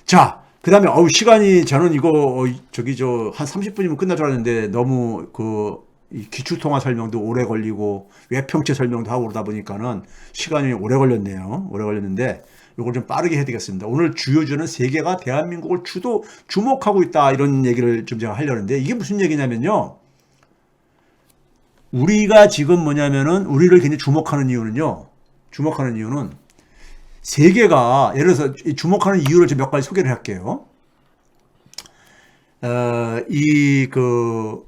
자, 그 다음에, 시간이, 저는 이거, 한 30분이면 끝날 줄 알았는데, 너무, 이 기출통화 설명도 오래 걸리고, 외평체 설명도 하고 그러다 보니까는, 시간이 오래 걸렸네요. 오래 걸렸는데, 이걸 좀 빠르게 해야 되겠습니다. 오늘 주요주는 세계가 대한민국을 주목하고 있다, 이런 얘기를 좀 제가 하려는데, 이게 무슨 얘기냐면요. 우리가 지금 뭐냐면은, 우리를 굉장히 주목하는 이유는, 세계가 예를 들어서 주목하는 이유를 몇 가지 소개를 할게요.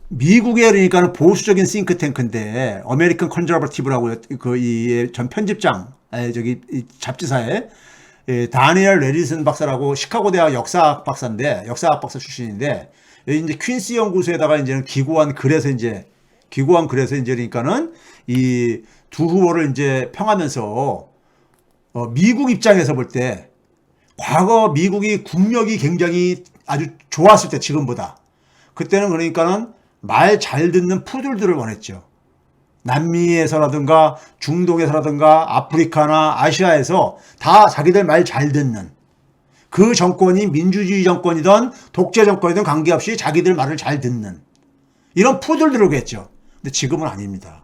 미국의 그러니까 보수적인 싱크탱크인데 아메리칸 컨저버티브라고 이 전 편집장 이 잡지사에 다니엘 레리슨 박사라고 시카고 대학 역사학 박사 출신인데 여기 이제 퀸시 연구소에다가 이제는 기고한 글에서 이제 그러니까는 이 두 후보를 이제 평하면서 미국 입장에서 볼 때 과거 미국이 국력이 굉장히 아주 좋았을 때 지금보다 그때는 그러니까는 말 잘 듣는 푸들들을 원했죠. 남미에서라든가 중동에서라든가 아프리카나 아시아에서 다 자기들 말 잘 듣는 그 정권이 민주주의 정권이든 독재 정권이든 관계없이 자기들 말을 잘 듣는 이런 푸들들을 구했죠. 근데 지금은 아닙니다.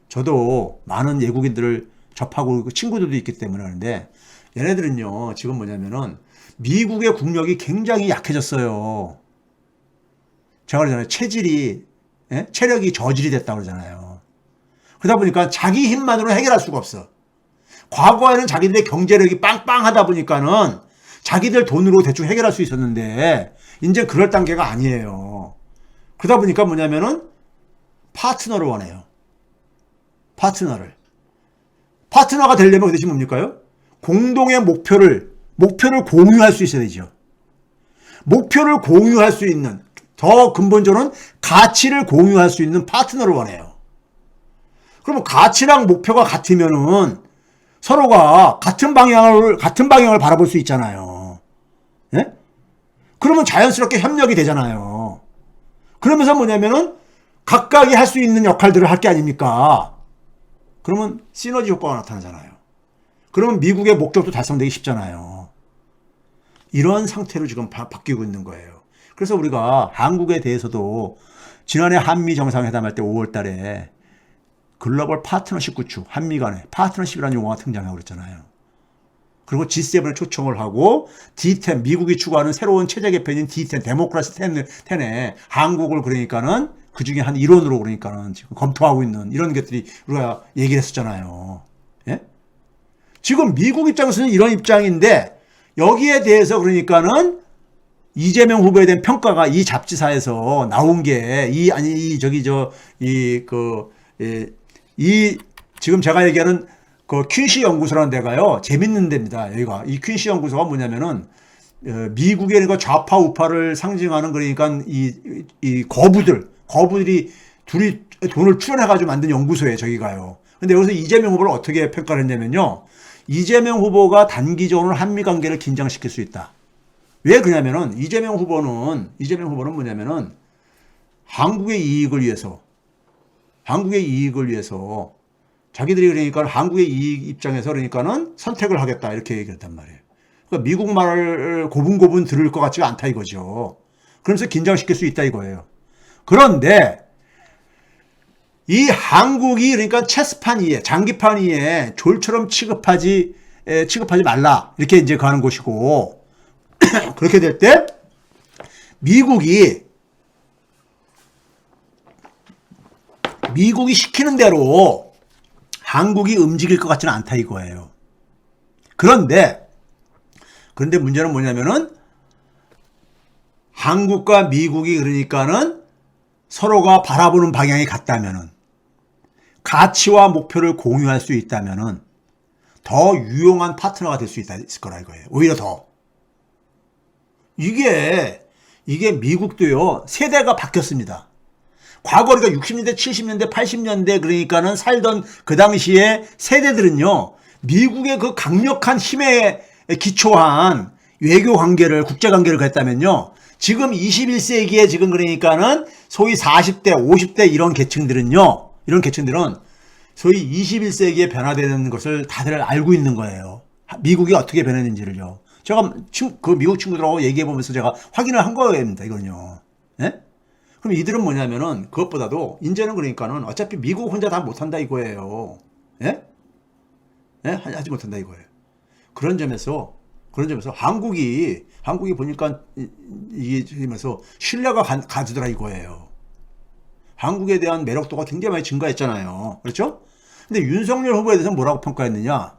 저도 많은 외국인들을 접하고 그 친구들도 있기 때문에 하는데 얘네들은요 지금 뭐냐면은 미국의 국력이 굉장히 약해졌어요. 제가 그러잖아요. 체력이 저질이 됐다고 그러잖아요. 그러다 보니까 자기 힘만으로 해결할 수가 없어. 과거에는 자기들의 경제력이 빵빵하다 보니까는 자기들 돈으로 대충 해결할 수 있었는데 이제 그럴 단계가 아니에요. 그러다 보니까 뭐냐면은 파트너를 원해요. 파트너가 되려면 그 대신 뭡니까요? 공동의 목표를 공유할 수 있어야 되죠. 목표를 공유할 수 있는, 더 근본적으로는 가치를 공유할 수 있는 파트너를 원해요. 그러면 가치랑 목표가 같으면은 서로가 같은 방향을 바라볼 수 있잖아요. 예? 그러면 자연스럽게 협력이 되잖아요. 그러면서 뭐냐면은 각각이 할 수 있는 역할들을 할 게 아닙니까? 그러면 시너지 효과가 나타나잖아요. 그러면 미국의 목적도 달성되기 쉽잖아요. 이런 상태로 지금 바뀌고 있는 거예요. 그래서 우리가 한국에 대해서도 지난해 한미 정상회담 할 때 5월 달에 글로벌 파트너십 구축, 한미 간의 파트너십이라는 용어가 등장하고 그랬잖아요. 그리고 G7에 초청을 하고 D10, 미국이 추구하는 새로운 체제 개편인 D10, 데모크라시 10에 한국을 그러니까는 그 중에 한 일원으로 그러니까는 지금 검토하고 있는 이런 것들이 우리가 얘기를 했었잖아요. 예? 지금 미국 입장에서는 이런 입장인데 여기에 대해서 그러니까는 이재명 후보에 대한 평가가 이 잡지사에서 나온 게 지금 제가 얘기하는 그 퀸시 연구소라는 데가요 재밌는 데입니다. 여기가 이 퀸시 연구소가 뭐냐면은 미국의 그 좌파 우파를 상징하는 그러니까 이 거부들이 둘이 돈을 출연해가지고 만든 연구소에 저기가요. 근데 여기서 이재명 후보를 어떻게 평가를 했냐면요. 이재명 후보가 단기적으로 한미 관계를 긴장시킬 수 있다. 왜 그러냐면은 이재명 후보는 뭐냐면은 한국의 이익을 위해서 자기들이 그러니까 한국의 이익 입장에서 그러니까는 선택을 하겠다 이렇게 얘기했단 말이에요. 그러니까 미국 말을 고분고분 들을 것 같지가 않다 이거죠. 그러면서 긴장시킬 수 있다 이거예요. 그런데 이 한국이 그러니까 체스판 위에 장기판 위에 졸처럼 취급하지 말라 이렇게 이제 가는 곳이고 그렇게 될 때 미국이 시키는 대로 한국이 움직일 것 같지는 않다 이거예요. 그런데 문제는 뭐냐면은 한국과 미국이 그러니까는 서로가 바라보는 방향이 같다면은 가치와 목표를 공유할 수 있다면은 더 유용한 파트너가 될 수 있을 거라 이거예요. 오히려 더. 이게 미국도요 세대가 바뀌었습니다. 과거 그러니까 60년대, 70년대, 80년대 그러니까는 살던 그 당시에 세대들은요 미국의 그 강력한 힘에 기초한 외교 관계를 국제 관계를 했다면요 지금 21세기에 지금 그러니까는 소위 40대, 50대 이런 계층들은 소위 21세기에 변화되는 것을 다들 알고 있는 거예요. 미국이 어떻게 변했는지를요. 제가 그 미국 친구들하고 얘기해 보면서 제가 확인을 한 거입니다. 이거는요. 예? 그럼 이들은 뭐냐면은 그것보다도 이제는 그러니까는 어차피 미국 혼자 다 못한다 이거예요. 예? 예? 하지 못한다 이거예요. 그런 점에서 한국이 보니까 이게 지면서 신뢰가 가지더라 이거예요. 한국에 대한 매력도가 굉장히 많이 증가했잖아요. 그렇죠? 근데 윤석열 후보에 대해서 뭐라고 평가했느냐?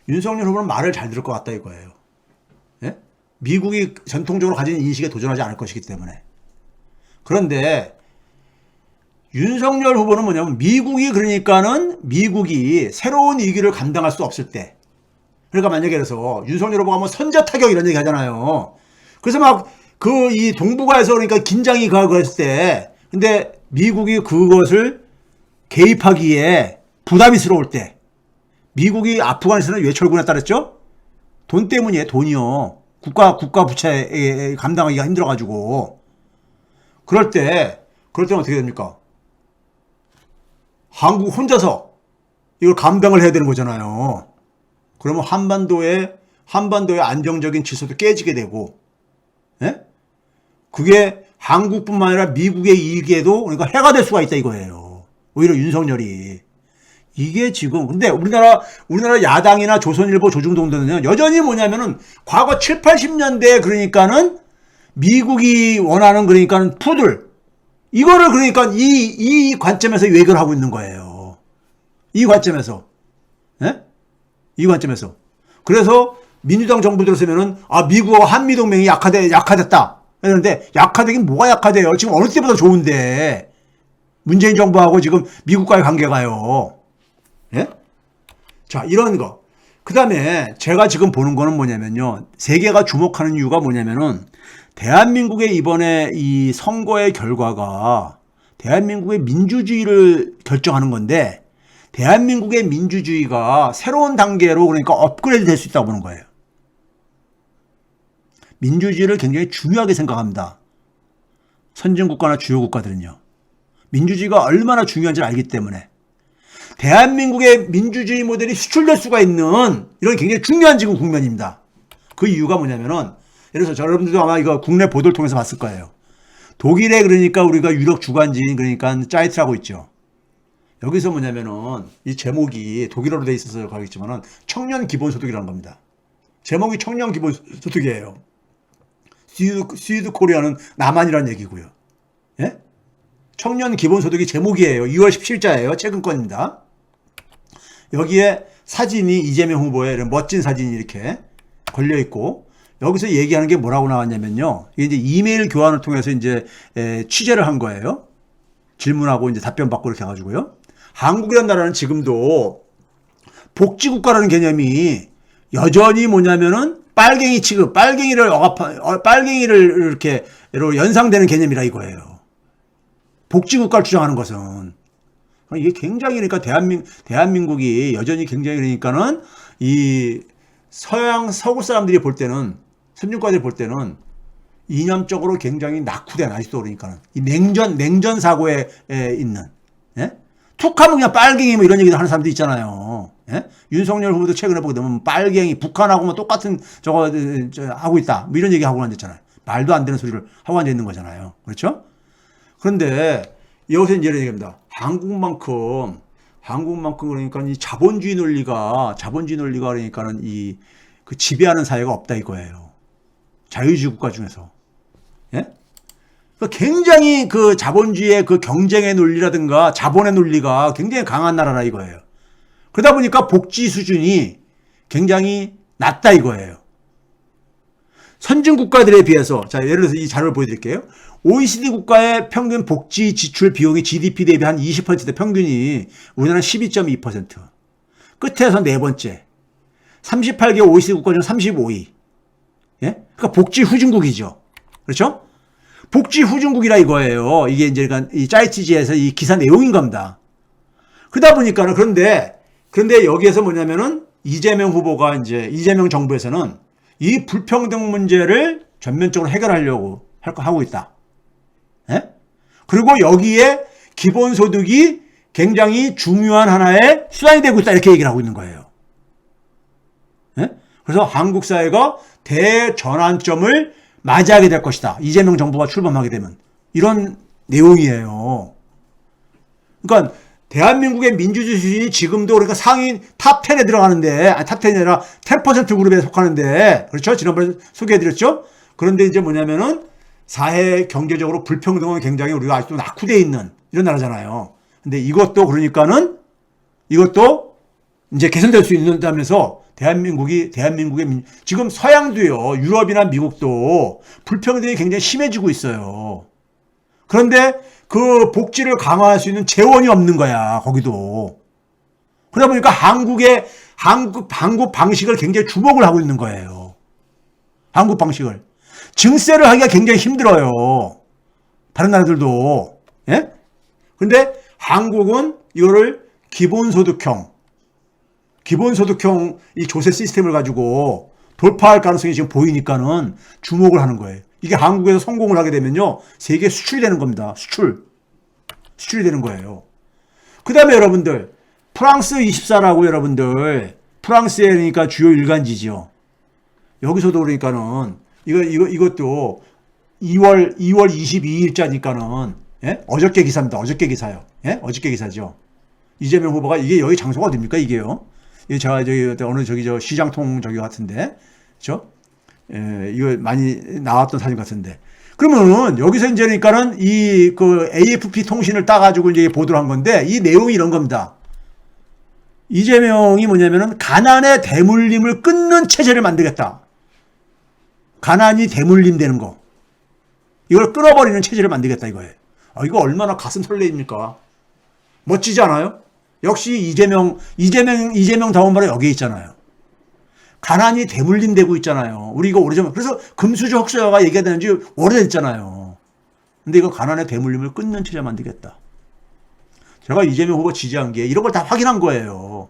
윤석열 후보는 말을 잘 들을 것 같다 이거예요. 예? 미국이 전통적으로 가진 인식에 도전하지 않을 것이기 때문에. 그런데 윤석열 후보는 뭐냐면 미국이 새로운 위기를 감당할 수 없을 때, 그러니까 만약에 그래서 윤석열 후보가 뭐 선제타격 이런 얘기 하잖아요. 그래서 막 이 동북아에서 그러니까 긴장이 가고 했을 때, 근데 미국이 그것을 개입하기에 부담스러울 때, 미국이 아프가니스탄을 왜 철군했다 그랬죠? 돈 때문이에요. 돈이요. 국가 부채에 감당하기가 힘들어가지고. 그럴 때 어떻게 됩니까? 한국 혼자서 이걸 감당을 해야 되는 거잖아요. 그러면 한반도의 안정적인 질서도 깨지게 되고, 예? 그게 한국뿐만 아니라 미국의 이익에도 그러니까 해가 될 수가 있다 이거예요. 오히려 윤석열이. 이게 지금 근데 우리나라 야당이나 조선일보 조중동들은요 여전히 뭐냐면은 과거 7, 80년대에 그러니까는 미국이 원하는 그러니까는 푸들 이거를 그러니까 이 관점에서 얘기를 하고 있는 거예요. 이 관점에서. 예? 이 관점에서. 그래서 민주당 정부 들어서면은 미국하고 한미동맹이 약화됐다. 그런데 약화되긴 뭐가 약화돼요? 지금 어느 때보다 좋은데. 문재인 정부하고 지금 미국과의 관계가요. 예? 자, 이런 거. 그 다음에 제가 지금 보는 거는 뭐냐면요. 세계가 주목하는 이유가 뭐냐면은 대한민국의 이번에 이 선거의 결과가 대한민국의 민주주의를 결정하는 건데 대한민국의 민주주의가 새로운 단계로 그러니까 업그레이드 될 수 있다고 보는 거예요. 민주주의를 굉장히 중요하게 생각합니다. 선진국가나 주요 국가들은요. 민주주의가 얼마나 중요한지 알기 때문에 대한민국의 민주주의 모델이 수출될 수가 있는 이런 굉장히 중요한 지금 국면입니다. 그 이유가 뭐냐면은 예를 들어서 여러분들도 아마 이거 국내 보도를 통해서 봤을 거예요. 독일에 그러니까 우리가 유력 주간지인 그러니까 짜이트라고 있죠. 여기서 뭐냐면은 이 제목이 독일어로 돼 있어서 가겠지만은 청년 기본소득이라는 겁니다. 제목이 청년 기본소득이에요. 스위드 코리아는 남한이라는 얘기고요. 예? 청년 기본소득이 제목이에요. 2월 17일자예요. 최근 건입니다. 여기에 사진이 이재명 후보의 이런 멋진 사진이 이렇게 걸려 있고 여기서 얘기하는 게 뭐라고 나왔냐면요. 이게 이제 이메일 교환을 통해서 이제 취재를 한 거예요. 질문하고 이제 답변 받고 이렇게 해가지고요. 한국이라는 나라는 지금도 복지국가라는 개념이 여전히 뭐냐면은 빨갱이 취급, 빨갱이를 이렇게 연상되는 개념이라 이거예요. 복지국가를 주장하는 것은. 이게 굉장히 그러니까 대한민국이 여전히 굉장히 그러니까는 이 서구 사람들이 볼 때는, 선진국가들이 볼 때는 이념적으로 굉장히 낙후된 아직도 그러니까는 이 냉전 사고에 있는, 예? 툭하면 그냥 빨갱이 뭐 이런 얘기도 하는 사람도 있잖아요. 예? 윤석열 후보도 최근에 보게 되면 빨갱이, 북한하고 뭐 똑같은 저거 하고 있다. 뭐 이런 얘기 하고 앉았잖아요. 말도 안 되는 소리를 하고 앉아 있는 거잖아요. 그렇죠? 그런데 여기서 이제 이런 얘기입니다. 한국만큼 그러니까 이 자본주의 논리가 그러니까는 그 지배하는 사회가 없다 이거예요. 자유주의 국가 중에서. 예? 굉장히 그 자본주의의 그 경쟁의 논리라든가 자본의 논리가 굉장히 강한 나라라 이거예요. 그러다 보니까 복지 수준이 굉장히 낮다 이거예요. 선진 국가들에 비해서, 자, 예를 들어서 이 자료를 보여드릴게요. OECD 국가의 평균 복지 지출 비용이 GDP 대비 한 20% 평균이 우리나라는 12.2%. 끝에서 네 번째. 38개 OECD 국가 중 35위. 예? 그러니까 복지 후진국이죠. 그렇죠? 복지 후진국이라 이거예요. 이게 이제 그러니까 이 짜이티지에서 이 기사 내용인 겁니다. 그러다 보니까는 그런데 여기에서 뭐냐면은 이재명 후보가 이제 이재명 정부에서는 이 불평등 문제를 전면적으로 해결하려고 하고 있다. 예? 그리고 여기에 기본소득이 굉장히 중요한 하나의 수단이 되고 있다. 이렇게 얘기를 하고 있는 거예요. 예? 그래서 한국 사회가 대전환점을 맞이하게 될 것이다. 이재명 정부가 출범하게 되면. 이런 내용이에요. 그러니까 대한민국의 민주주의 수준이 지금도 그러니까 상위 탑 10에 들어가는데, 아니 탑 10이 아니라 10% 그룹에 속하는데, 그렇죠? 지난번에 소개해드렸죠? 그런데 이제 뭐냐면은 사회 경제적으로 불평등은 굉장히 우리가 아직도 낙후되어 있는 이런 나라잖아요. 근데 이것도 그러니까는 이것도 이제 개선될 수 있다면서 대한민국의 지금 서양도요, 유럽이나 미국도 불평등이 굉장히 심해지고 있어요. 그런데 그 복지를 강화할 수 있는 재원이 없는 거야, 거기도. 그러다 보니까 한국 방식을 굉장히 주목을 하고 있는 거예요. 한국 방식을. 증세를 하기가 굉장히 힘들어요. 다른 나라들도. 예? 근데 한국은 이거를 기본소득형 이 조세 시스템을 가지고 돌파할 가능성이 지금 보이니까는 주목을 하는 거예요. 이게 한국에서 성공을 하게 되면요, 세계에 수출이 되는 겁니다. 수출이 되는 거예요. 그 다음에 여러분들, 프랑스 24라고 여러분들, 프랑스의 그러니까 주요 일간지죠. 여기서도 그러니까는, 이것도 2월 22일자니까는, 예? 어저께 기사입니다. 어저께 기사요. 예? 어저께 기사죠. 이재명 후보가 이게 여기 장소가 어딥니까, 이게요? 제가 어느 시장통 같은데, 그죠? 예, 이거 많이 나왔던 사진 같은데. 그러면은, 여기서 이제 그러니까는 AFP 통신을 따가지고 이제 보도를 한 건데, 이 내용이 이런 겁니다. 이재명이 뭐냐면은, 가난의 대물림을 끊는 체제를 만들겠다. 가난이 대물림 되는 거. 이걸 끊어버리는 체제를 만들겠다, 이거예요. 이거 얼마나 가슴 설레입니까? 멋지지 않아요? 역시 이재명 다운 바로 여기에 있잖아요. 가난이 대물림되고 있잖아요. 우리 이거 오래전, 그래서 금수저 흑수저가 얘기가 되는지 오래됐잖아요. 근데 이거 가난의 대물림을 끊는 체제 만들겠다. 제가 이재명 후보 지지한 게 이런 걸 다 확인한 거예요.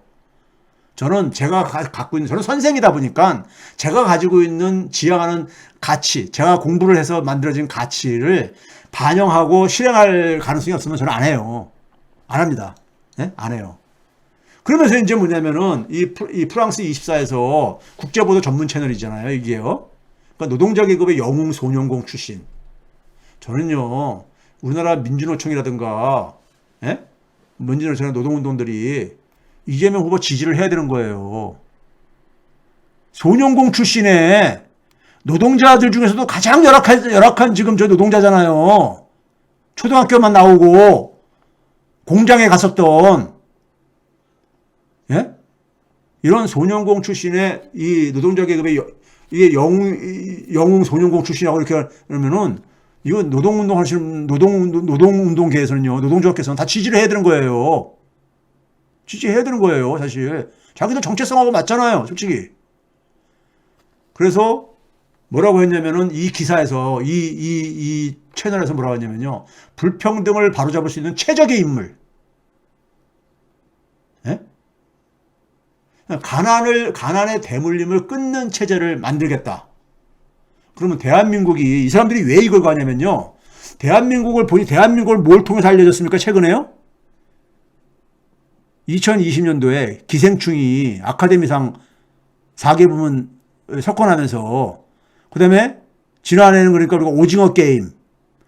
저는 저는 선생이다 보니까 제가 가지고 있는 지향하는 가치, 제가 공부를 해서 만들어진 가치를 반영하고 실행할 가능성이 없으면 저는 안 해요. 안 합니다. 네? 안 해요. 그러면서 이제 뭐냐면은 이 프랑스 24에서 국제보도 전문 채널이잖아요, 이게요. 그러니까 노동자 계급의 영웅 소년공 출신. 저는요, 우리나라 민주노총이라든가, 예? 민주노총이나 노동운동들이 이재명 후보 지지를 해야 되는 거예요. 소년공 출신의 노동자들 중에서도 가장 열악한 지금 저 노동자잖아요. 초등학교만 나오고 공장에 갔었던, 예? 이런 소년공 출신의 이 노동자 계급의 이게 영웅 소년공 출신이라고 이렇게 그러면은 이거 노동운동 하시는 노동운동계에서는요, 노동조합계에서는 다 지지를 해야 되는 거예요. 지지해야 되는 거예요, 사실. 자기들 정체성하고 맞잖아요, 솔직히. 그래서 뭐라고 했냐면은 이 기사에서 이 채널에서 뭐라고 했냐면요, 불평등을 바로잡을 수 있는 최적의 인물. 예? 가난의 대물림을 끊는 체제를 만들겠다. 그러면 대한민국이, 이 사람들이 왜 이걸 가냐면요, 대한민국을 뭘 통해서 알려졌습니까, 최근에요? 2020년도에 기생충이 아카데미상 4개 부문 석권하면서, 그 다음에 지난해는 그러니까 우리가 오징어 게임,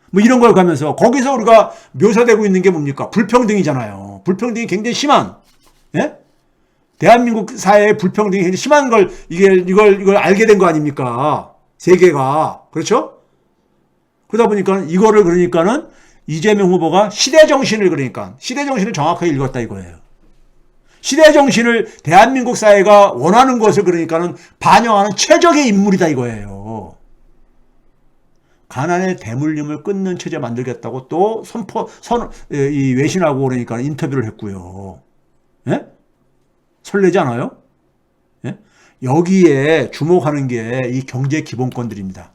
뭐 이런 걸 가면서 거기서 우리가 묘사되고 있는 게 뭡니까? 불평등이잖아요. 불평등이 굉장히 심한, 예? 대한민국 사회의 불평등이 굉장히 심한 걸, 이걸 알게 된 거 아닙니까? 세계가. 그렇죠? 그러다 보니까 이거를 그러니까는 이재명 후보가 시대정신을 정확하게 읽었다 이거예요. 시대정신을 대한민국 사회가 원하는 것을 그러니까는 반영하는 최적의 인물이다 이거예요. 가난의 대물림을 끊는 체제 만들겠다고 또 외신하고 그러니까 인터뷰를 했고요. 예? 설레지 않아요? 예? 여기에 주목하는 게 이 경제 기본권들입니다.